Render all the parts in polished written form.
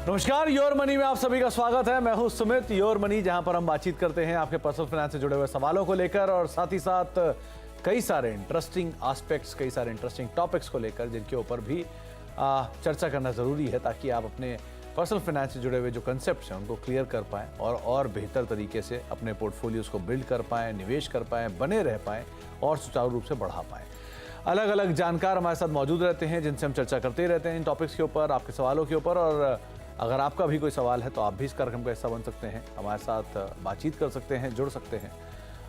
नमस्कार, your money में आप सभी का स्वागत है। मैं हूं सुमित। योर मनी, जहां पर हम बातचीत करते हैं आपके पर्सनल फाइनेंस से जुड़े हुए सवालों को लेकर और साथ ही साथ कई सारे इंटरेस्टिंग एस्पेक्ट्स, कई सारे इंटरेस्टिंग टॉपिक्स को लेकर जिनके ऊपर भी चर्चा करना ज़रूरी है, ताकि आप अपने पर्सनल फाइनेंस से जुड़े हुए जो कंसेप्ट हैं उनको क्लियर कर पाएँ और बेहतर तरीके से अपने पोर्टफोलियोज़ को बिल्ड कर पाएँ, निवेश कर पाएँ, बने रह पाएँ और सुचारू रूप से बढ़ा पाएँ। अलग अलग जानकार हमारे साथ मौजूद रहते हैं, जिनसे हम चर्चा करते रहते हैं इन टॉपिक्स के ऊपर, आपके सवालों के ऊपर। और अगर आपका भी कोई सवाल है तो आप भी इस कार्यक्रम का हिस्सा बन सकते हैं, हमारे साथ बातचीत कर सकते हैं, जुड़ सकते हैं।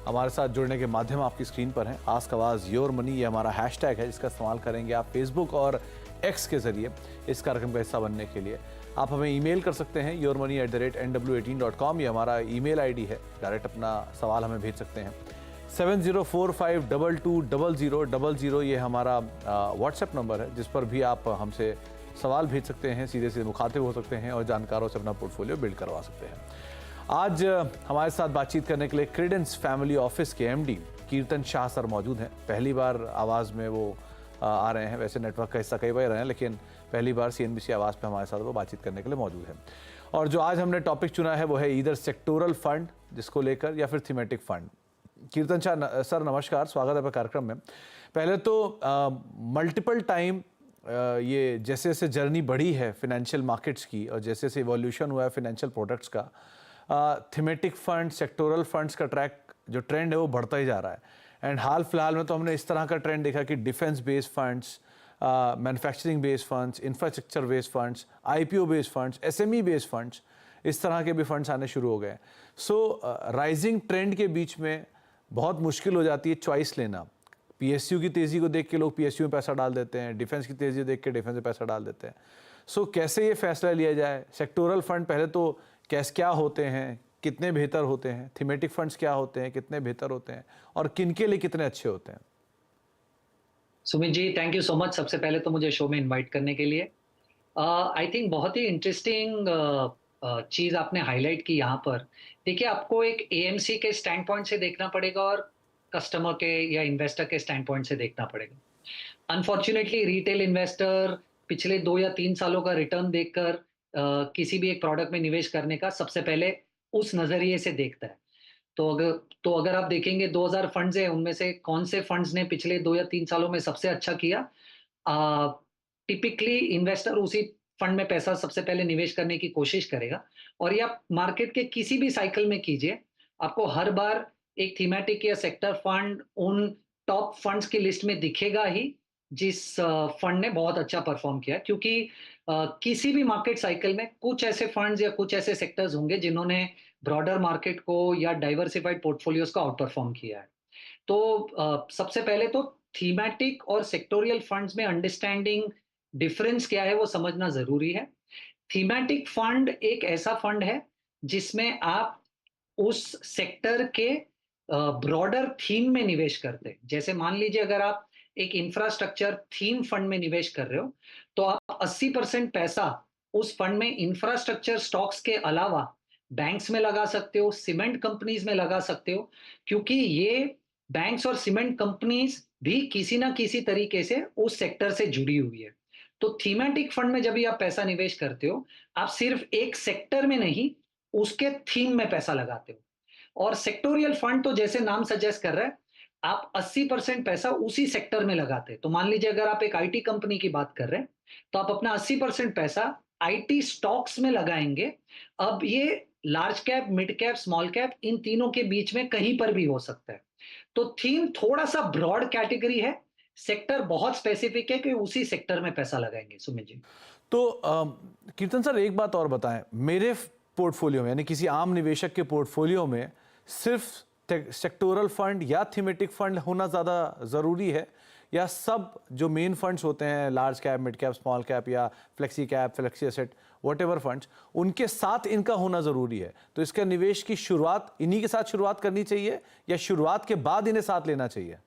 हमारे साथ जुड़ने के माध्यम आपकी स्क्रीन पर हैं। आस्क आवाज़ योर मनी, ये हमारा हैशटैग है जिसका इस्तेमाल करेंगे आप फेसबुक और एक्स के जरिए इस कार्यक्रम का हिस्सा बनने के लिए। आप हमें ईमेल कर सकते हैं yourmoney@nw18.com, ये हमारा ईमेल आईडी है। डायरेक्ट अपना सवाल हमें भेज सकते हैं। 7045220000 ये हमारा व्हाट्सएप नंबर है, जिस पर भी आप हमसे सवाल भेज सकते हैं, सीधे सीधे मुखातिब हो सकते हैं और जानकारों से अपना पोर्टफोलियो बिल्ड करवा सकते हैं। आज हमारे साथ बातचीत करने के लिए क्रेडेंस फैमिली ऑफिस के एमडी कीर्तन शाह सर मौजूद हैं। पहली बार आवाज़ में वो आ रहे हैं। वैसे नेटवर्क का हिस्सा कई बार रहे हैं, लेकिन पहली बार सीएनबीसी आवाज़ पे हमारे साथ वो बातचीत करने के लिए मौजूद है। और जो आज हमने टॉपिक चुना है वो है ईदर सेक्टोरल फंड जिसको लेकर, या फिर थीमेटिक फंड। कीर्तन शाह सर नमस्कार, स्वागत है आपका कार्यक्रम में। पहले तो मल्टीपल टाइम ये जैसे जैसे जर्नी बढ़ी है फिनेंशियल मार्केट्स की और जैसे जैसे इवोल्यूशन हुआ है फिनेंशियल प्रोडक्ट्स का, थीमेटिक फंड, सेक्टोरल फंड्स का जो ट्रेंड है वो बढ़ता ही जा रहा है। एंड हाल फिलहाल में तो हमने इस तरह का ट्रेंड देखा कि defence based funds, manufacturing based funds, infrastructure based funds, IPO based funds, SME based funds, इस तरह के भी फंड्स आने शुरू हो गए। सो राइजिंग ट्रेंड के बीच में बहुत मुश्किल हो जाती है चॉइस लेना। पीएसयू की तेज़ी को देख के लोग पीएसयू में पैसा डाल देते हैं, डिफेंस की तेज़ी को देख के डिफेंस में पैसा डाल देते हैं। सो कैसे ये फैसला लिया जाए? सेक्टोरल फंड पहले तो क्या होते हैं, कितने बेहतर होते हैं? थीमेटिक फंड्स क्या होते हैं, कितने बेहतर होते हैं और किन के लिए कितने अच्छे होते हैं? Sumit ji, thank you so much सबसे पहले तो मुझे शो में इनवाइट करने के लिए। आई थिंक बहुत ही इंटरेस्टिंग चीज़ आपने हाईलाइट की यहाँ पर। देखिए, आपको एक एएमसी के स्टैंड पॉइंट से देखना पड़ेगा और कस्टमर के या इन्वेस्टर के स्टैंड पॉइंट से देखना पड़ेगा। अनफॉर्चुनेटली रिटेल इन्वेस्टर पिछले 2 या 3 सालों का रिटर्न देखकर किसी भी एक प्रोडक्ट में निवेश करने का सबसे पहले उस नज़रिए से देखता है। तो अगर आप देखेंगे 2000 फंड्स हैं, उनमें से कौन से फंड्स ने पिछले 2 या 3 सालों में सबसे अच्छा किया, टिपिकली इन्वेस्टर उसी फंड में पैसा सबसे पहले निवेश करने की कोशिश करेगा। और ये आप मार्केट के किसी भी साइकिल में कीजिए, आपको हर बार एक थीमेटिक या सेक्टर फंड उन टॉप फंड्स की लिस्ट में दिखेगा ही, जिस फंड ने बहुत अच्छा परफॉर्म किया। क्योंकि किसी भी मार्केट साइकिल में कुछ ऐसे फंड्स या कुछ ऐसे सेक्टर्स होंगे जिन्होंने ब्रॉडर मार्केट को या डाइवर्सिफाइड पोर्टफोलियोज को आउट परफॉर्म किया है। तो सबसे पहले तो थीमेटिक और सेक्टोरियल फंड्स में अंडरस्टैंडिंग डिफरेंस क्या है वो समझना जरूरी है। थीमेटिक फंड एक ऐसा फंड है जिसमें आप उस सेक्टर के ब्रॉडर थीम में निवेश करते हैं। जैसे मान लीजिए, अगर आप एक इंफ्रास्ट्रक्चर थीम फंड में निवेश कर रहे हो, तो आप 80% पैसा उस फंड में इंफ्रास्ट्रक्चर स्टॉक्स के अलावा बैंक्स में लगा सकते हो, सीमेंट कंपनीज में लगा सकते हो, क्योंकि ये बैंक्स और सीमेंट कंपनीज भी किसी ना किसी तरीके से उस सेक्टर से जुड़ी हुई है। तो थीमेटिक फंड में जब भी आप पैसा निवेश करते हो, आप सिर्फ एक सेक्टर में नहीं, उसके थीम में पैसा लगाते हो। और सेक्टोरियल फंड तो जैसे नाम सजेस्ट कर रहा है, आप 80% पैसा उसी सेक्टर में लगाते हैं। तो मान लीजिए, अगर आप एक आईटी कंपनी की बात कर रहे हैं, तो आप अपना 80% पैसा आईटी स्टॉक्स में लगाएंगे। अब ये large cap, mid cap, small cap, इन तीनों के बीच में कहीं पर भी हो सकता है। तो थीम थोड़ा सा ब्रॉड कैटेगरी है, सेक्टर बहुत स्पेसिफिक है कि उसी सेक्टर में पैसा लगाएंगे। सुमित जी, तो कीर्तन सर एक बात और बताएं, मेरे पोर्टफोलियो में यानी किसी आम निवेशक के पोर्टफोलियो में सिर्फ सेक्टोरल फंड या थीमेटिक फंड होना ज़्यादा ज़रूरी है, या सब जो मेन फंड्स होते हैं, large cap, mid cap, small cap या flexi cap, flexi asset, whatever funds, उनके साथ इनका होना ज़रूरी है? तो इसका निवेश की शुरुआत इन्हीं के साथ शुरुआत करनी चाहिए या शुरुआत के बाद इन्हें साथ लेना चाहिए?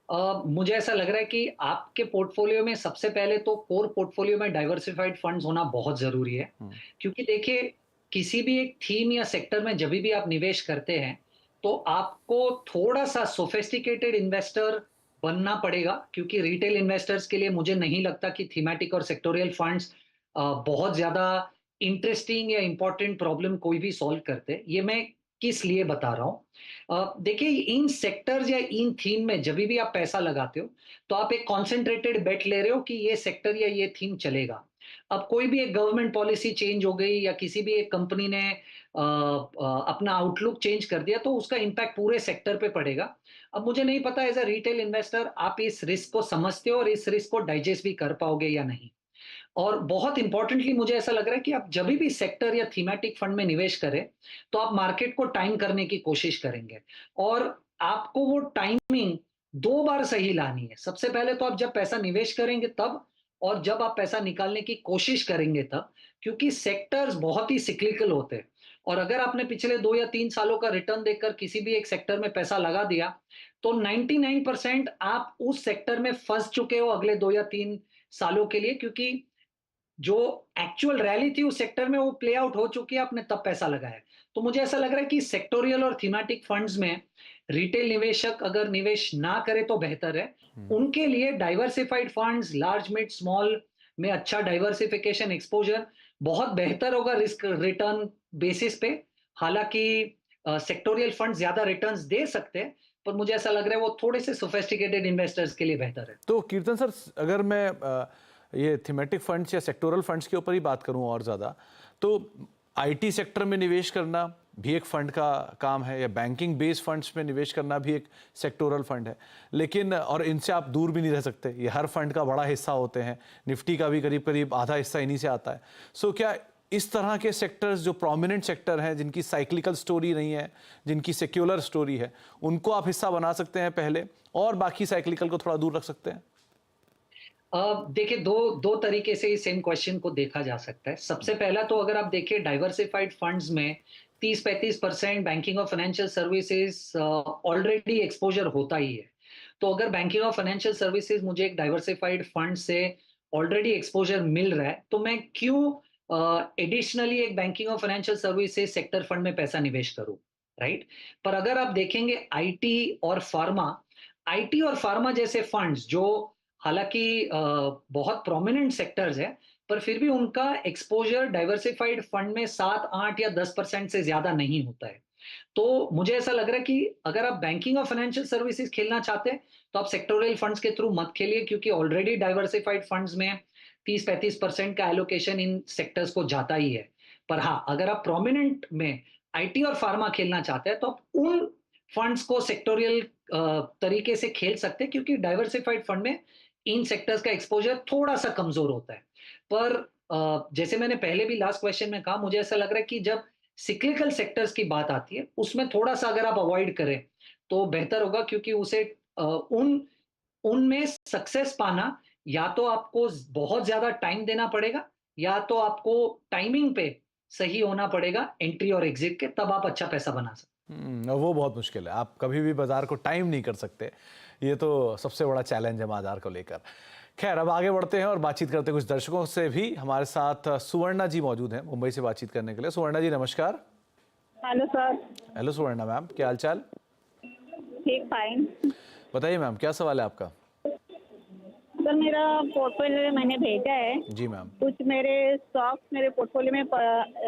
मुझे ऐसा लग रहा है कि आपके पोर्टफोलियो में सबसे पहले तो कोर पोर्टफोलियो में डाइवर्सिफाइड फंड्स होना बहुत जरूरी है। क्योंकि देखिए, किसी भी एक थीम या सेक्टर में जब भी आप निवेश करते हैं, तो आपको थोड़ा सा सोफिस्टिकेटेड इन्वेस्टर बनना पड़ेगा। क्योंकि रिटेल इन्वेस्टर्स के लिए मुझे नहीं लगता कि थीमेटिक और सेक्टोरियल फंड्स बहुत ज्यादा इंटरेस्टिंग या इंपॉर्टेंट प्रॉब्लम कोई भी सॉल्व करते। ये मैं किस लिए बता रहा हूँ, देखिए इन सेक्टर्स या इन थीम में जब भी आप पैसा लगाते हो तो आप एक कॉन्सेंट्रेटेड बेट ले रहे हो कि ये सेक्टर या ये थीम चलेगा। अब कोई भी एक गवर्नमेंट पॉलिसी चेंज हो गई या किसी भी एक कंपनी ने अपना आउटलुक चेंज कर दिया तो उसका इम्पैक्ट पूरे सेक्टर पे पड़ेगा। अब मुझे नहीं पता एज अ रिटेल इन्वेस्टर आप इस रिस्क को समझते हो और इस रिस्क को डाइजेस्ट भी कर पाओगे या नहीं। और बहुत इंपॉर्टेंटली मुझे ऐसा लग रहा है कि आप जब भी सेक्टर या थीमेटिक फंड में निवेश करें तो आप मार्केट को टाइम करने की कोशिश करेंगे और आपको वो टाइमिंग दो बार सही लानी है। सबसे पहले तो आप जब पैसा निवेश करेंगे तब, और जब आप पैसा निकालने की कोशिश करेंगे तब, क्योंकि सेक्टर्स बहुत ही सिक्लिकल होते हैं। और अगर आपने पिछले 2 या 3 सालों का रिटर्न देखकर किसी भी एक सेक्टर में पैसा लगा दिया तो 99% आप उस सेक्टर में फंस चुके हो अगले 2 या 3 सालों के लिए, क्योंकि जो एक्चुअल रैली थी उस सेक्टर में वो प्ले आउट हो चुकी है, आपने तब पैसा लगाया। तो मुझे ऐसा लग रहा है कि सेक्टोरियल और थीमेटिक फंड्स में रिटेल निवेशक अगर निवेश ना करे तो बेहतर है। उनके लिए diversified funds, large mid small में अच्छा डाइवर्सिफिकेशन एक्सपोजर बहुत बेहतर होगा रिस्क रिटर्न बेसिस पे। हालांकि सेक्टोरियल फंड ज्यादा रिटर्न्स दे सकते हैं, पर मुझे ऐसा लग रहा है वो थोड़े से सोफिस्टिकेटेड इन्वेस्टर्स के लिए बेहतर है। तो कीर्तन सर, अगर मैं ये थीमेटिक फंड्स या सेक्टोरल फंड्स के ऊपर ही बात करूं और ज़्यादा, तो आईटी सेक्टर में निवेश करना भी एक फंड का काम है, या बैंकिंग बेस्ड फंड्स में निवेश करना भी एक सेक्टोरल फंड है। लेकिन और इनसे आप दूर भी नहीं रह सकते, ये हर फंड का बड़ा हिस्सा होते हैं। निफ्टी का भी करीब करीब आधा हिस्सा इन्हीं से आता है। सो क्या इस तरह के सेक्टर्स जो प्रोमिनेंट सेक्टर हैं, जिनकी साइक्लिकल स्टोरी नहीं है, जिनकी सेक्युलर स्टोरी है, उनको आप हिस्सा बना सकते हैं पहले, और बाकी साइक्लिकल को थोड़ा दूर रख सकते हैं? देखिए दो दो तरीके से इस सेम क्वेश्चन को देखा जा सकता है। सबसे पहला तो अगर आप देखिए डाइवर्सिफाइड फंड्स में 30-35% बैंकिंग और फाइनेंशियल सर्विसेज ऑलरेडी एक्सपोजर होता ही है। तो अगर बैंकिंग और फाइनेंशियल सर्विसेज मुझे एक डाइवर्सिफाइड फंड से ऑलरेडी एक्सपोजर मिल रहा है तो मैं क्यों एडिशनली एक बैंकिंग और फाइनेंशियल सर्विसेज सेक्टर फंड में पैसा निवेश करूं, राइट? पर अगर आप देखेंगे आईटी और फार्मा जैसे फंड्स जो हालांकि बहुत प्रोमिनेंट सेक्टर्स है, पर फिर भी उनका एक्सपोजर डाइवर्सिफाइड फंड में 7, 8 या 10% से ज्यादा नहीं होता है। तो मुझे ऐसा लग रहा है कि अगर आप बैंकिंग और फाइनेंशियल सर्विसेज खेलना चाहते हैं तो आप सेक्टोरियल फंड्स के थ्रू मत खेलिए, क्योंकि ऑलरेडी डाइवर्सिफाइड फंड्स में 30-35% का एलोकेशन इन सेक्टर्स को जाता ही है। पर हाँ, अगर आप प्रोमिनेंट में आईटी और फार्मा खेलना चाहते हैं तो आप उन फंड्स को सेक्टोरियल तरीके से खेल सकते हैं, क्योंकि डाइवर्सिफाइड फंड में इन सेक्टर्स का एक्सपोजर थोड़ा सा कमजोर होता है। पर जैसे मैंने पहले भी लास्ट क्वेश्चन में कहा, मुझे ऐसा लग रहा है कि जब सिक्लिकल सेक्टर्स की बात आती है उसमें थोड़ा सा अगर आप अवॉइड करें तो बेहतर होगा, क्योंकि उसे उन उनमें सक्सेस पाना या तो आपको बहुत ज्यादा टाइम देना पड़ेगा या तो आपको टाइमिंग पे सही होना पड़ेगा एंट्री और एग्जिट के, तब आप अच्छा पैसा बना सकते। और वो बहुत मुश्किल है, आप कभी भी बाजार को टाइम नहीं कर सकते। ये तो सबसे बड़ा चैलेंज है बाजार को लेकर। खैर, अब आगे बढ़ते हैं और बातचीत करते हैं कुछ दर्शकों से भी। हमारे साथ सुवर्णा जी मौजूद हैं मुंबई से बातचीत करने के लिए। सुवर्णा जी नमस्कार। Hello sir. हेलो सुवर्णा मैम, क्या हाल चाल? ठीक, फाइन। बताइए मैम, क्या सवाल है आपका? सर मेरा पोर्टफोलियो मैंने भेजा है। जी मैम। कुछ मेरे स्टॉक्स मेरे पोर्टफोलियो में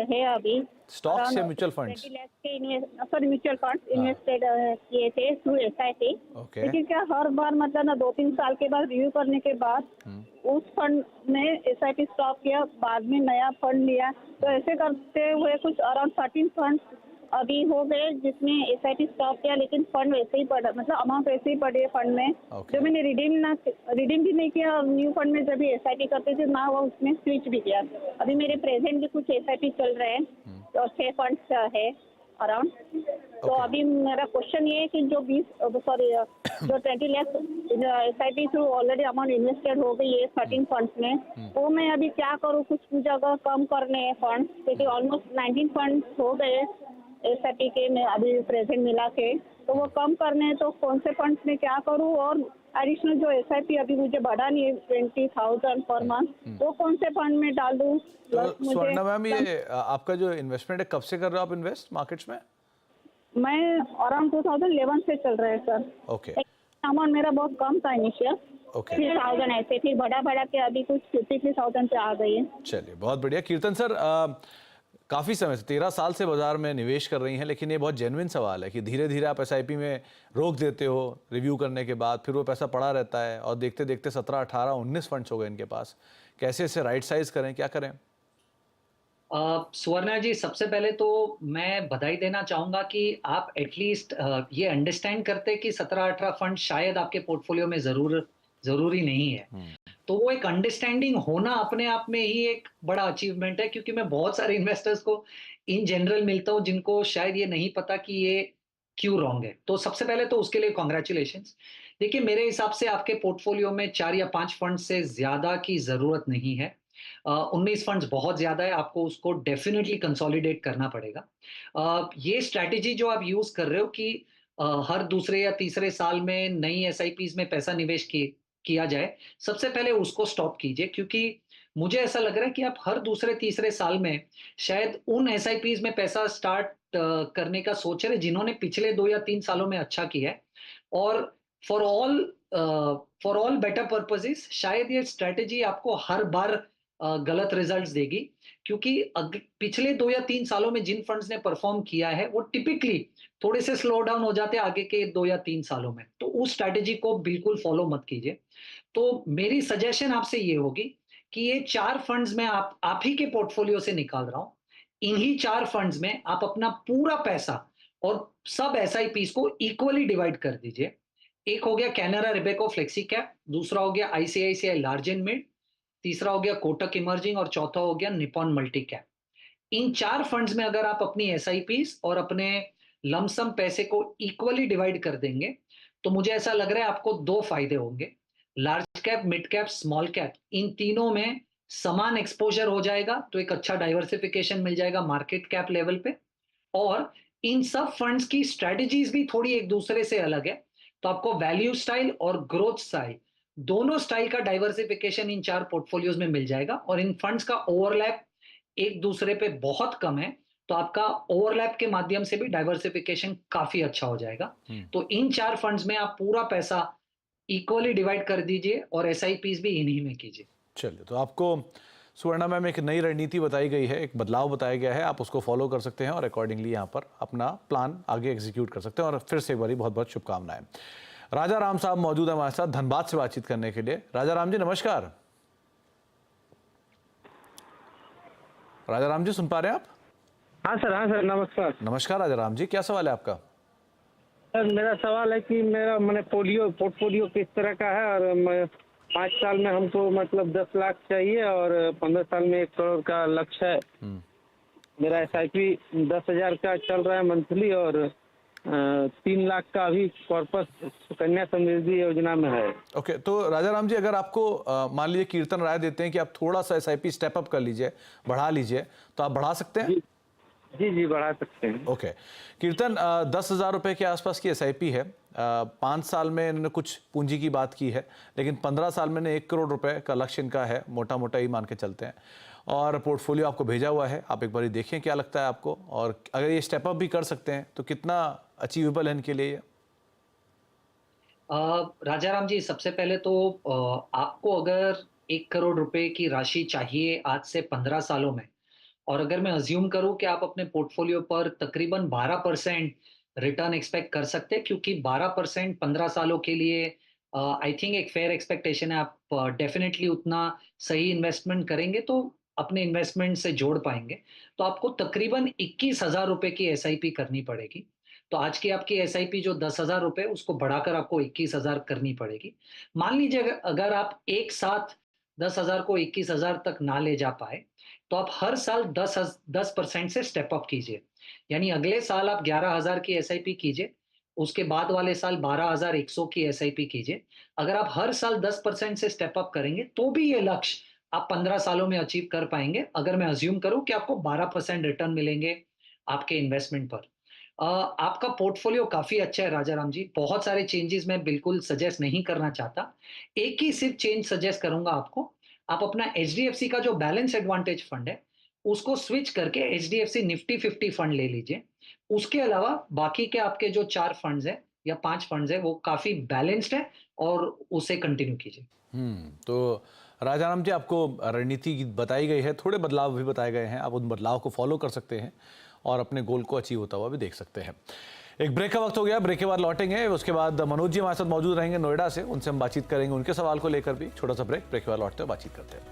है अभी। स्टॉक्स या mutual funds? Sorry, mutual funds invested किए थे थ्रू एसआईपी। ओके। लेकिन क्या हर बार मतलब ना 2-3 साल के बाद रिव्यू करने के बाद उस फंड में एसआईपी स्टॉप किया, बाद में नया फंड लिया, तो ऐसे करते हुए कुछ अराउंड 13 फंड्स अभी हो गए जिसमें एसआईपी स्टॉप किया, लेकिन फंड वैसे ही पड़ा, मतलब अमाउंट वैसे ही पड़ी है फंड में। जो मैंने रिडीम भी नहीं किया न्यू फंड में, जब भी एसआईपी करते थे ना वो उसमें स्विच भी किया। अभी मेरे प्रेजेंट भी कुछ एसआईपी चल रहे हैं और 6 फंड्स है अराउंड। तो अभी मेरा क्वेश्चन ये है कि जो 20 lakh SIP through already amount invested हो गई है 13 फंड्स में, वो मैं अभी क्या करूँ? कुछ जगह कम करने हैं फंड, क्योंकि ऑलमोस्ट 19 फंड्स हो गए एसआईपी के में अभी प्रेजेंट मिला के, तो वो कम करने हैं। तो कौन से फंड्स में क्या करूँ? और एडिशनल जो एसआईपी अभी मुझे बढ़ानी है 20,000 पर मंथ, वो कौन से फंड में डाल दूँ? तो स्वर्णा मैम, ये आपका जो इन्वेस्टमेंट है कब से कर रहे हो आप इन्वेस्ट मार्केट्स में? मैं अराउंड 2011 से चल रहा है सर। ओके। अमाउंट मेरा बहुत कम था इनिशियल, ओके 3,000 ऐसे, फिर बढ़ा बढ़ा के अभी कुछ 53,000 पे आ गई है। चलिए, बहुत बढ़िया। कीर्तन सर, काफ़ी समय से 13 साल से बाजार में निवेश कर रही हैं, लेकिन ये बहुत जेन्युइन सवाल है कि धीरे धीरे आप एसआईपी में रोक देते हो रिव्यू करने के बाद, फिर वो पैसा पड़ा रहता है और देखते देखते 17, 18, 19 फंड्स हो गए इनके पास। कैसे इसे राइट साइज करें, क्या करें? सुवर्णा जी, सबसे पहले तो मैं बधाई देना चाहूंगा कि आप एटलीस्ट ये अंडरस्टैंड करते कि 17-18 फंड शायद आपके पोर्टफोलियो में जरूरी नहीं है। तो वो एक अंडरस्टैंडिंग होना अपने आप में ही एक बड़ा अचीवमेंट है, क्योंकि मैं बहुत सारे इन्वेस्टर्स को इन जनरल मिलता हूं जिनको शायद ये नहीं पता कि ये क्यों रॉन्ग है। तो सबसे पहले तो उसके लिए कॉन्ग्रेचुलेशंस। देखिए, मेरे हिसाब से आपके पोर्टफोलियो में 4 या 5 फंड से ज्यादा की जरूरत नहीं है। 19 फंड्स बहुत ज्यादा है, आपको उसको डेफिनेटली कंसोलिडेट करना पड़ेगा। ये स्ट्रैटेजी जो आप यूज कर रहे हो कि हर दूसरे या तीसरे साल में नई एसआईपीज में पैसा निवेश किया जाए, सबसे पहले उसको स्टॉप कीजिए, क्योंकि मुझे ऐसा लग रहा है कि आप हर दूसरे तीसरे साल में शायद उन एसआईपीज में पैसा स्टार्ट करने का सोच रहे जिन्होंने पिछले 2 या 3 सालों में अच्छा किया है। और for all for all better purposes शायद ये स्ट्रैटेजी आपको हर बार गलत रिजल्ट्स देगी, क्योंकि पिछले 2 या 3 सालों में जिन फंड्स ने परफॉर्म किया है वो टिपिकली थोड़े से स्लो डाउन हो जाते हैं आगे के 2 या 3 सालों में। तो उस स्ट्रैटेजी को बिल्कुल फॉलो मत कीजिए। तो मेरी सजेशन आपसे ये होगी कि ये 4 फंड्स में आप ही के पोर्टफोलियो से निकाल रहा हूं। इन्हीं 4 फंड्स में आप अपना पूरा पैसा और सब एसआईपीस को इक्वली डिवाइड कर दीजिए। एक हो गया कैनरा रिबेको फ्लेक्सी कैप, दूसरा हो गया आईसीआईसीआई लार्ज एंड मिड, तीसरा हो गया कोटक इमर्जिंग और चौथा हो गया निपॉन मल्टी कैप। इन 4 फंड्स में अगर आप अपनी एसआईपीस और अपने लमसम पैसे को इक्वली डिवाइड कर देंगे, तो मुझे ऐसा लग रहा है आपको 2 फायदे होंगे। Large cap, mid cap, small cap, इन तीनों में समान एक्सपोजर हो जाएगा, तो एक अच्छा डाइवर्सिफिकेशन मिल जाएगा मार्केट कैप लेवल पे। और इन सब फंड्स की स्ट्रेटजीज भी थोड़ी एक दूसरे से अलग है, तो आपको वैल्यू स्टाइल और ग्रोथ स्टाइल, दोनों स्टाइल का डाइवर्सिफिकेशन इन 4 पोर्टफोलियोज में मिल जाएगा। और इन फंड्स का ओवरलैप एक दूसरे पे बहुत कम है, तो आपका ओवरलैप के माध्यम से भी डाइवर्सिफिकेशन काफी अच्छा हो जाएगा। तो इन 4 फंड्स में आप पूरा पैसा इक्वली डिवाइड कर दीजिए और एसआईपीस भी इन्हीं में कीजिए। चलिए, तो आपको सुवर्णा मैम एक नई रणनीति बताई गई है, एक बदलाव बताया गया है, आप उसको फॉलो कर सकते हैं और अकॉर्डिंगली यहाँ पर अपना प्लान आगे एग्जीक्यूट कर सकते हैं। और फिर से एक बारी बहुत बहुत शुभकामनाएं। राजा राम साहब मौजूद है हमारे साथ धनबाद से बातचीत करने के लिए। राजा राम जी नमस्कार। राजा राम जी सुन पा रहे हैं आप? हाँ सर नमस्कार। नमस्कार राजा राम जी, क्या सवाल है आपका? सर मेरा सवाल है कि मेरा मैंने पोर्टफोलियो किस तरह का है, और 5 साल में हमको मतलब 10 लाख चाहिए और 15 साल में 1 करोड़ का लक्ष्य है। मेरा एसआईपी 10,000 का चल रहा है मंथली, और 3 लाख का अभी कॉर्पस सुकन्या समृद्धि योजना में है। ओके, तो राजा राम जी अगर आपको मान लीजिए कीर्तन राय देते हैं कि आप थोड़ा सा एसआईपी स्टेप अप कर लीजिए, बढ़ा लीजिए, तो आप बढ़ा सकते हैं? जी बढ़ा सकते हैं। ओके, कीर्तन 10,000 रुपए के आसपास की एसआईपी है। 5 साल में इन्होंने कुछ पूंजी की बात की है, लेकिन 15 साल में 1 करोड़ रुपए का लक्ष्य इनका है, मोटा मोटा ही मान के चलते हैं। और पोर्टफोलियो आपको भेजा हुआ है, आप एक बार देखें क्या लगता है आपको, और अगर ये स्टेप अप भी कर सकते हैं तो कितना अचीवेबल है इनके लिए ये? राजा राम जी, सबसे पहले तो आपको अगर 1 करोड़ रुपए की राशि चाहिए आज से 15 सालों में, और अगर मैं अज्यूम करूं कि आप अपने पोर्टफोलियो पर तकरीबन 12% रिटर्न एक्सपेक्ट कर सकते हैं, क्योंकि 12% 15 सालों के लिए आई थिंक एक फेयर एक्सपेक्टेशन है। आप डेफिनेटली उतना सही इन्वेस्टमेंट करेंगे तो अपने इन्वेस्टमेंट से जोड़ पाएंगे। तो आपको तकरीबन 21,000 रुपए की एसआईपी करनी पड़ेगी। तो आज की आपकी एसआईपी जो 10,000 रुपए, उसको बढ़ाकर आपको 21,000 करनी पड़ेगी। मान लीजिए अगर आप एक साथ 10,000 को 21,000 तक ना ले जा पाए, तो आप हर साल 10% से स्टेप अप कीजिए। यानी अगले साल आप 11,000 की एसआईपी कीजिए, उसके बाद वाले साल 12,100 की एसआईपी कीजिए। अगर आप हर साल 10% से स्टेप अप करेंगे तो भी ये लक्ष्य आप 15 सालों में अचीव कर पाएंगे, अगर मैं अज्यूम करूं कि आपको 12% रिटर्न मिलेंगे आपके इन्वेस्टमेंट पर। आपका पोर्टफोलियो काफी अच्छा है राजा राम जी, बहुत सारे चेंजेस मैं बिल्कुल सजेस्ट नहीं करना चाहता। एक ही सिर्फ चेंज सजेस्ट करूंगा आपको, आप अपना एचडीएफसी का जो बैलेंस एडवांटेज फंड है उसको स्विच करके एचडीएफसी निफ्टी 50 फंड ले लीजिए। उसके अलावा बाकी के आपके जो 4 फंड्स है या 5 फंड्स है वो काफी बैलेंस्ड है और उसे कंटिन्यू कीजिए। तो राजाराम जी, आपको रणनीति बताई गई है, थोड़े बदलाव भी बताए गए हैं, आप उन बदलाव को फॉलो कर सकते हैं और अपने गोल को अचीव होता हुआ भी देख सकते हैं। एक ब्रेक का वक्त हो गया, ब्रेक के बाद लौटेंगे, उसके बाद मनोज जी हमारे साथ मौजूद रहेंगे नोएडा से, उनसे हम बातचीत करेंगे उनके सवाल को लेकर भी। छोटा सा ब्रेक के बाद लौटते हुए बातचीत करते हैं।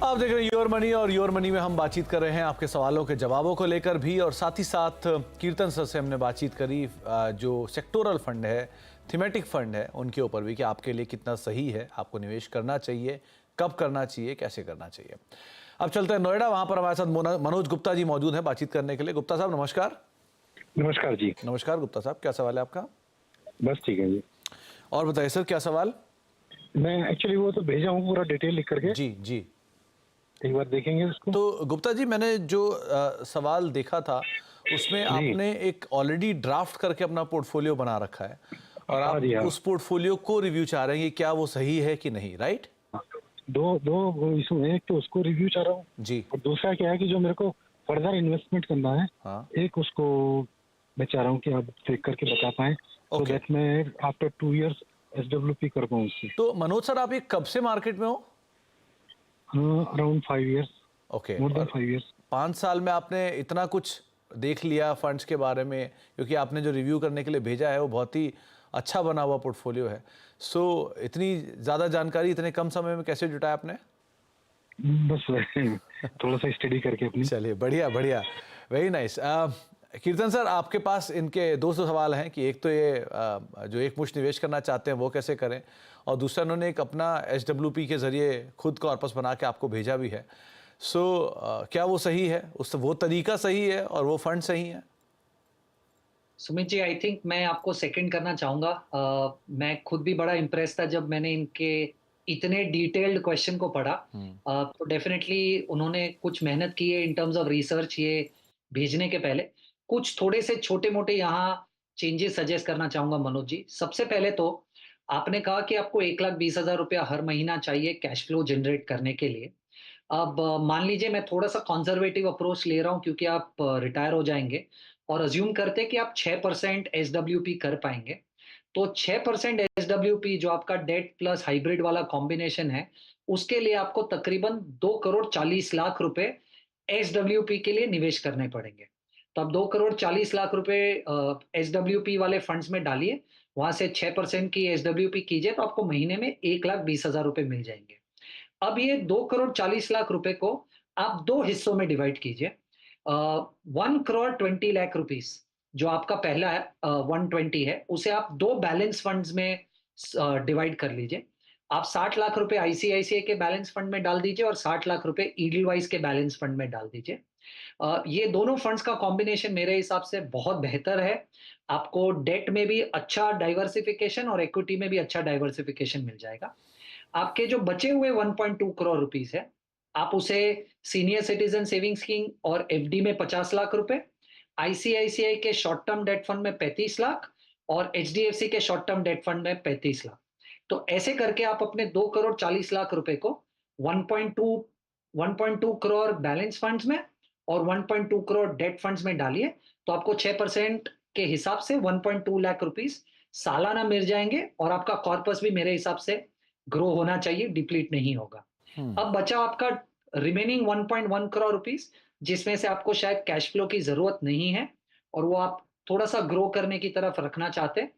आप देख रहे हैं योर मनी, और योर मनी में हम बातचीत कर रहे हैं आपके सवालों के जवाबों को लेकर भी, और साथ ही साथ कीर्तन सर से हमने बातचीत करी जो सेक्टोरल फंड है, थीमेटिक फंड है, उनके ऊपर भी कि आपके लिए कितना सही है, आपको निवेश करना चाहिए, कब करना चाहिए, कैसे करना चाहिए। अब चलते हैं नोएडा, वहां पर हमारे साथ मनोज गुप्ता जी मौजूद हैं बातचीत करने के लिए। गुप्ता साहब नमस्कार। नमस्कार जी। नमस्कार गुप्ता साहब, क्या सवाल है आपका? बस ठीक है जी। और बताइए सर, क्या सवाल? मैं एक्चुअली वो तो भेजा हूँ पूरा डिटेल लिख करके। जी जी, एक बार देखेंगे उसको। तो गुप्ता जी, मैंने जो सवाल देखा था उसमें आपने एक ऑलरेडी ड्राफ्ट करके अपना पोर्टफोलियो बना रखा है, और आप उस पोर्टफोलियो को रिव्यू चाह रहे हैं कि क्या वो सही है कि नहीं, राइट? दो इशू है, एक तो उसको रिव्यू चाह रहा हूँ जी, और दूसरा क्या है कि जो मेरे को फर्दर इन्वेस्टमेंट करना है, हाँ, एक उसको मैं चाह रहा हूँ कि आप देख करके बता पाएं तो दैट मैं आफ्टर 2 years SWP कर पाऊँ उससे। तो मनोज सर, आप ये कब से मार्केट में हो? Around 5 years। Okay, more than 5 years। 5 साल में आपने इतना कुछ देख लिया फंड्स के बारे में, क्योंकि आपने जो रिव्यू करने के लिए भेजा है वो बहुत ही अच्छा बना हुआ पोर्टफोलियो है। सो इतनी ज़्यादा जानकारी इतने कम समय में कैसे जुटाया आपने? बस थोड़ा सा स्टडी करके अपनी। चलिए, बढ़िया बढ़िया, वेरी नाइस। कीर्तन सर, आपके पास इनके 200 सवाल हैं कि एक तो ये जो एक मुश्त निवेश करना चाहते हैं वो कैसे करें, और दूसरा उन्होंने एक अपना SWP के ज़रिए खुद कॉर्पस बना के आपको भेजा भी है। सो क्या वो सही है, उस वो तरीका सही है और वो फंड सही है? सुमित जी, आई थिंक मैं आपको सेकंड करना चाहूँगा। मैं खुद भी बड़ा इम्प्रेस था जब मैंने इनके इतने डिटेल्ड क्वेश्चन को पढ़ा। तो डेफिनेटली उन्होंने कुछ मेहनत की है इन टर्म्स ऑफ रिसर्च ये भेजने के पहले। कुछ थोड़े से छोटे-मोटे यहाँ चेंजेस सजेस्ट करना चाहूँगा मनोज जी। सबसे पहले तो आपने कहा कि आपको 1,20,000 रुपया हर महीना चाहिए कैश फ्लो जनरेट करने के लिए। अब मान लीजिए मैं थोड़ा-सा कंज़र्वेटिव अप्रोच ले रहा हूँ क्योंकि आप रिटायर हो जाएँगे, और अज़्यूम करते हैं कि आप 6% एसडब्ल्यूपी कर पाएँगे। तो 6% एसडब्ल्यूपी जो आपका डेट प्लस हाइब्रिड वाला कॉम्बिनेशन है, उसके लिए आपको तकरीबन 2,40,00,000 रुपए एसडब्ल्यूपी के लिए निवेश करने पड़ेंगे। तो आप 2,40,00,000 रुपए एसडब्ल्यूपी वाले फंड्स में डालिए, वहाँ से 6% की एसडब्ल्यूपी कीजिए तो आपको महीने में 1,20,000 रुपए मिल जाएँगे। अब ये 2,40,00,000 रुपए को आप 2 हिस्सों में डिवाइड कीजिए। 1,20,00,000 रुपीस जो आपका पहला है 120 है, उसे आप 2 बैलेंस फंड्स में डिवाइड कर लीजिए। आप 60 लाख रुपए आईसीआईसीआई के बैलेंस फंड में डाल दीजिए और 60 लाख रुपए ईडलवाइज के बैलेंस फंड में डाल दीजिए। ये दोनों फंड्स का कॉम्बिनेशन मेरे हिसाब से बहुत बेहतर है। आपको डेट में भी अच्छा डाइवर्सिफिकेशन और इक्विटी में भी अच्छा डाइवर्सिफिकेशन मिल जाएगा। आपके जो बचे हुए 1.2 करोड़ रुपीस है, आप उसे सीनियर सिटीजन सेविंग स्कीम और एफडी में 50 लाख रुपए, आईसीआईसीआई के शॉर्ट टर्म डेट फंड में 35 लाख और एचडीएफसी के शॉर्ट टर्म डेट फंड में 35 लाख। तो ऐसे करके आप अपने 2,40,00,000 रुपए को 1.2 करोड़ बैलेंस फंड्स में और 1.2 करोड़ डेट फंड्स में डालिए, तो आपको 6% के हिसाब से 1.2 लाख रुपीस सालाना मिल जाएंगे, और आपका कॉर्पस भी मेरे हिसाब से ग्रो होना चाहिए, डिप्लीट नहीं होगा। अब बचा आपका रिमेनिंग 1.1 करोड़ रुपीस, जिसमें से आपको शायद कैश फ्लो की जरूरत नहीं है और वो आप थोड़ा सा ग्रो करने की तरफ रखना चाहते हैं।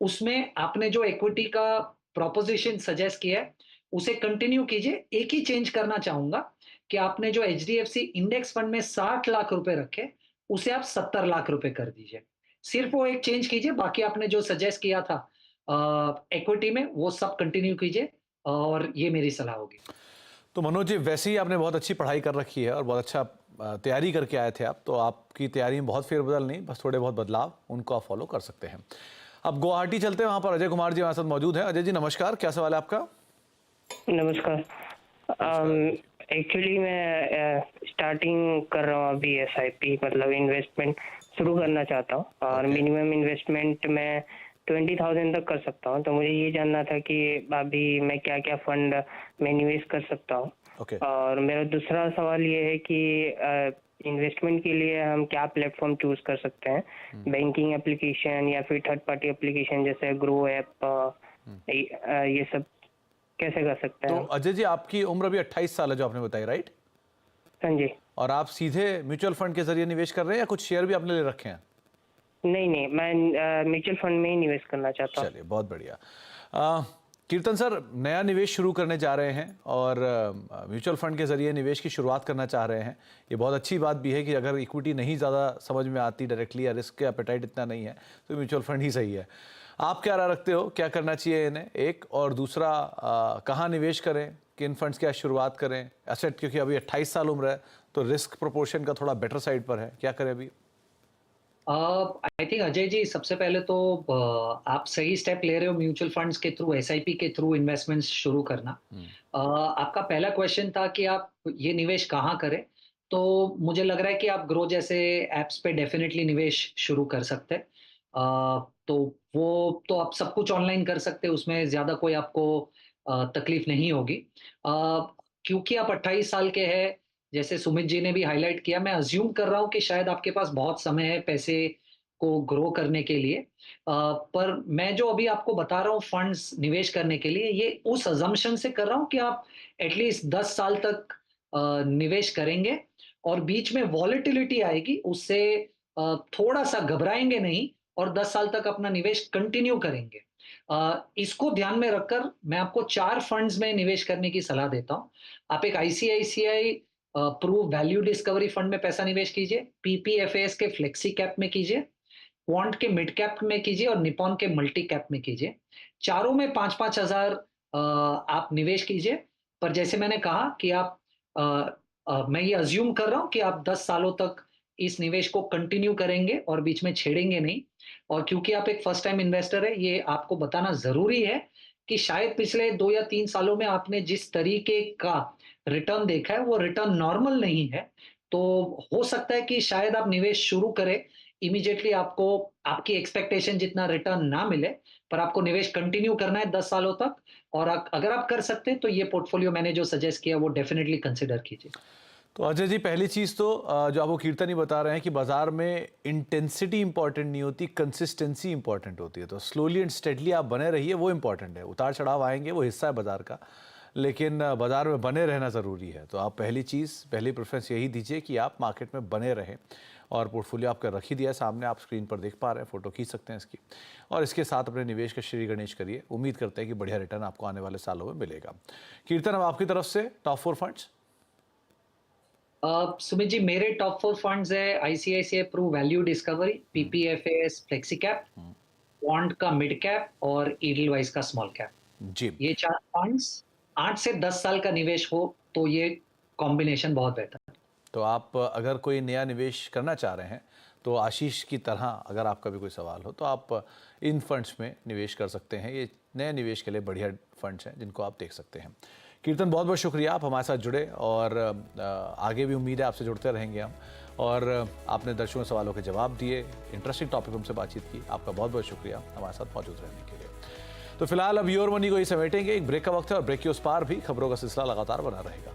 उसमें आपने जो इक्विटी का प्रोपोजिशन सजेस्ट किया है उसे कंटिन्यू कीजिए। एक ही चेंज करना चाहूंगा कि आपने जो एचडीएफसी इंडेक्स फंड में 60 लाख रुपए रखे, उसे आप 70 लाख रुपए कर दीजिए। सिर्फ वो एक चेंज कीजिए, बाकी आपने जो सजेस्ट किया था इक्विटी में वो सब कंटिन्यू कीजिए, और ये मेरी सलाह होगी। तो मनोज जी, वैसे ही आपने बहुत अच्छी पढ़ाई कर रखी है और बहुत अच्छा तैयारी करके आए थे आप, तो आपकी तैयारी में बहुत फेरबदल नहीं, बस थोड़े बहुत बदलाव, उनको आप फॉलो कर सकते हैं। अब गुवाहाटी चलते हैं, वहाँ पर अजय कुमार जी हमारे साथ मौजूद हैं। अजय जी नमस्कार, क्या सवाल है आपका? नमस्कार। एक्चुअली मैं स्टार्टिंग कर रहा हूँ अभी एसआईपी, मतलब इन्वेस्टमेंट शुरू करना चाहता हूँ, और मिनिमम इन्वेस्टमेंट मैं 20,000 तक कर सकता हूँ। तो मुझे ये जानना था कि अभी मैं क्या क्या फंड में निवेश कर सकता हूँ, ओके। और मेरा दूसरा सवाल ये है कि इन्वेस्टमेंट के लिए हम क्या प्लेटफॉर्म चूज कर सकते हैं, बैंकिंग एप्लीकेशन या फिर थर्ड पार्टी एप्लीकेशन जैसे ग्रो ऐप, ये सब कैसे कर सकते तो हैं? अजय जी, आपकी उम्र अभी 28 साल है जो आपने बताई, राइट? हाँ जी। और आप सीधे म्यूचुअल फंड के जरिए निवेश कर रहे हैं या कुछ शेयर भी आपने ले रखे हैं? नहीं, मैं म्यूचुअल फंड में ही निवेश करना चाहता हूँ। चलिए, बहुत बढ़िया। कीर्तन सर, नया निवेश शुरू करने जा रहे हैं और म्यूचुअल फंड के जरिए निवेश की शुरुआत करना चाह रहे हैं। ये बहुत अच्छी बात भी है कि अगर इक्विटी नहीं ज़्यादा समझ में आती डायरेक्टली या रिस्क का एपेटाइट इतना नहीं है तो म्यूचुअल फंड ही सही है। आप क्या राय रखते हो, क्या करना चाहिए इन्हें, एक? और दूसरा, कहाँ निवेश करें, किन फंड्स की शुरुआत करें? एसेट, क्योंकि अभी 28 साल उम्र है तो रिस्क प्रोपोर्शन का थोड़ा बेटर साइड पर है, क्या करें अभी? आई थिंक अजय जी, सबसे पहले तो आप सही स्टेप ले रहे हो म्यूचुअल फंड्स के थ्रू, एसआईपी के थ्रू इन्वेस्टमेंट्स शुरू करना। आपका पहला क्वेश्चन था कि आप ये निवेश कहाँ करें, तो मुझे लग रहा है कि आप ग्रो जैसे एप्स पे डेफिनेटली निवेश शुरू कर सकते हैं। तो वो तो आप सब कुछ ऑनलाइन कर सकते हैं, उसमें ज़्यादा कोई आपको तकलीफ नहीं होगी। क्योंकि आप 28 साल के हैं, जैसे सुमित जी ने भी हाईलाइट किया, मैं अज्यूम कर रहा हूँ कि शायद आपके पास बहुत समय है पैसे को ग्रो करने के लिए। पर मैं जो अभी आपको बता रहा हूँ फंड्स निवेश करने के लिए, ये उस अजम्पशन से कर रहा हूँ कि आप एटलीस्ट 10 साल तक निवेश करेंगे और बीच में वॉलेटिलिटी आएगी, उससे थोड़ा सा घबराएंगे नहीं और 10 साल तक अपना निवेश कंटिन्यू करेंगे। इसको ध्यान में रखकर मैं आपको 4 फंड्स में निवेश करने की सलाह देता हूँ। आप एक ICICI prove value discovery fund में पैसा निवेश कीजिए, पीपीएफएस के फ्लेक्सी कैप में कीजिए, क्वांट के मिड कैप में कीजिए और निपॉन के मल्टी कैप में कीजिए। चारों में 5-5 हजार आप निवेश कीजिए। पर जैसे मैंने कहा कि आप मैं ये अज्यूम कर रहा हूँ कि आप 10 सालों तक इस निवेश को कंटिन्यू करेंगे और बीच में छेड़ेंगे नहीं। और क्योंकि आप एक फर्स्ट टाइम इन्वेस्टर है, ये आपको बताना जरूरी है कि शायद पिछले 2 या 3 सालों में आपने जिस तरीके का रिटर्न देखा है वो रिटर्न नॉर्मल नहीं है। तो हो सकता है कि शायद आप निवेश शुरू करें, इमीडिएटली आपको आपकी एक्सपेक्टेशन जितना रिटर्न ना मिले, पर आपको निवेश कंटिन्यू करना है 10 सालों तक। और अगर आप कर सकते हैं तो ये पोर्टफोलियो मैंने जो सजेस्ट किया वो डेफिनेटली कंसिडर कीजिए। तो अजय जी, पहली चीज़ तो जो आपको कीर्तन ही बता रहे हैं कि बाजार में इंटेंसिटी इंपॉर्टेंट नहीं होती, कंसिस्टेंसी इंपॉर्टेंट होती है। तो स्लोली एंड स्टेडली आप बने रहिए, वो इंपॉर्टेंट है। उतार चढ़ाव आएंगे, वो हिस्सा है बाजार का, लेकिन बाजार में बने रहना ज़रूरी है। तो आप पहली प्रेफरेंस यही दीजिए कि आप मार्केट में बने रहें। और पोर्टफोलियो आपका रख ही दिया है सामने, आप स्क्रीन पर देख पा रहे हैं, फोटो खींच सकते हैं इसकी, और इसके साथ अपने निवेश का श्री गणेश करिए। उम्मीद करते हैं कि बढ़िया रिटर्न आपको आने वाले सालों में मिलेगा। कीर्तन, अब आपकी तरफ से टॉप 4 फंड्स। सुमित जी, मेरे टॉप 4 फंड्स है ICICI Pru value discovery, PPFAS flexi cap, Quant का मिड कैप और ईडलवाइज का स्मॉल कैप जी। ये 4 फंड्स 8 से 10 साल का निवेश हो तो ये कॉम्बिनेशन बहुत बेहतर है। तो आप अगर कोई नया निवेश करना चाह रहे हैं तो आशीष की तरह अगर आपका भी कोई सवाल हो तो आप इन फंड्स में निवेश कर सकते हैं। ये नए निवेश के लिए बढ़िया फंड्स हैं जिनको आप देख सकते हैं। कीर्तन, बहुत बहुत शुक्रिया, आप हमारे साथ जुड़े और आगे भी उम्मीद है आपसे जुड़ते रहेंगे हम। और आपने दर्शकों सवालों के जवाब दिए, इंटरेस्टिंग टॉपिक हमसे बातचीत की, आपका बहुत बहुत शुक्रिया हमारे साथ मौजूद रहने के लिए। तो फिलहाल अब योर मनी को ही समेटेंगे, एक ब्रेक का वक्त है और ब्रेक के उस पार भी खबरों का सिलसिला लगातार बना रहेगा।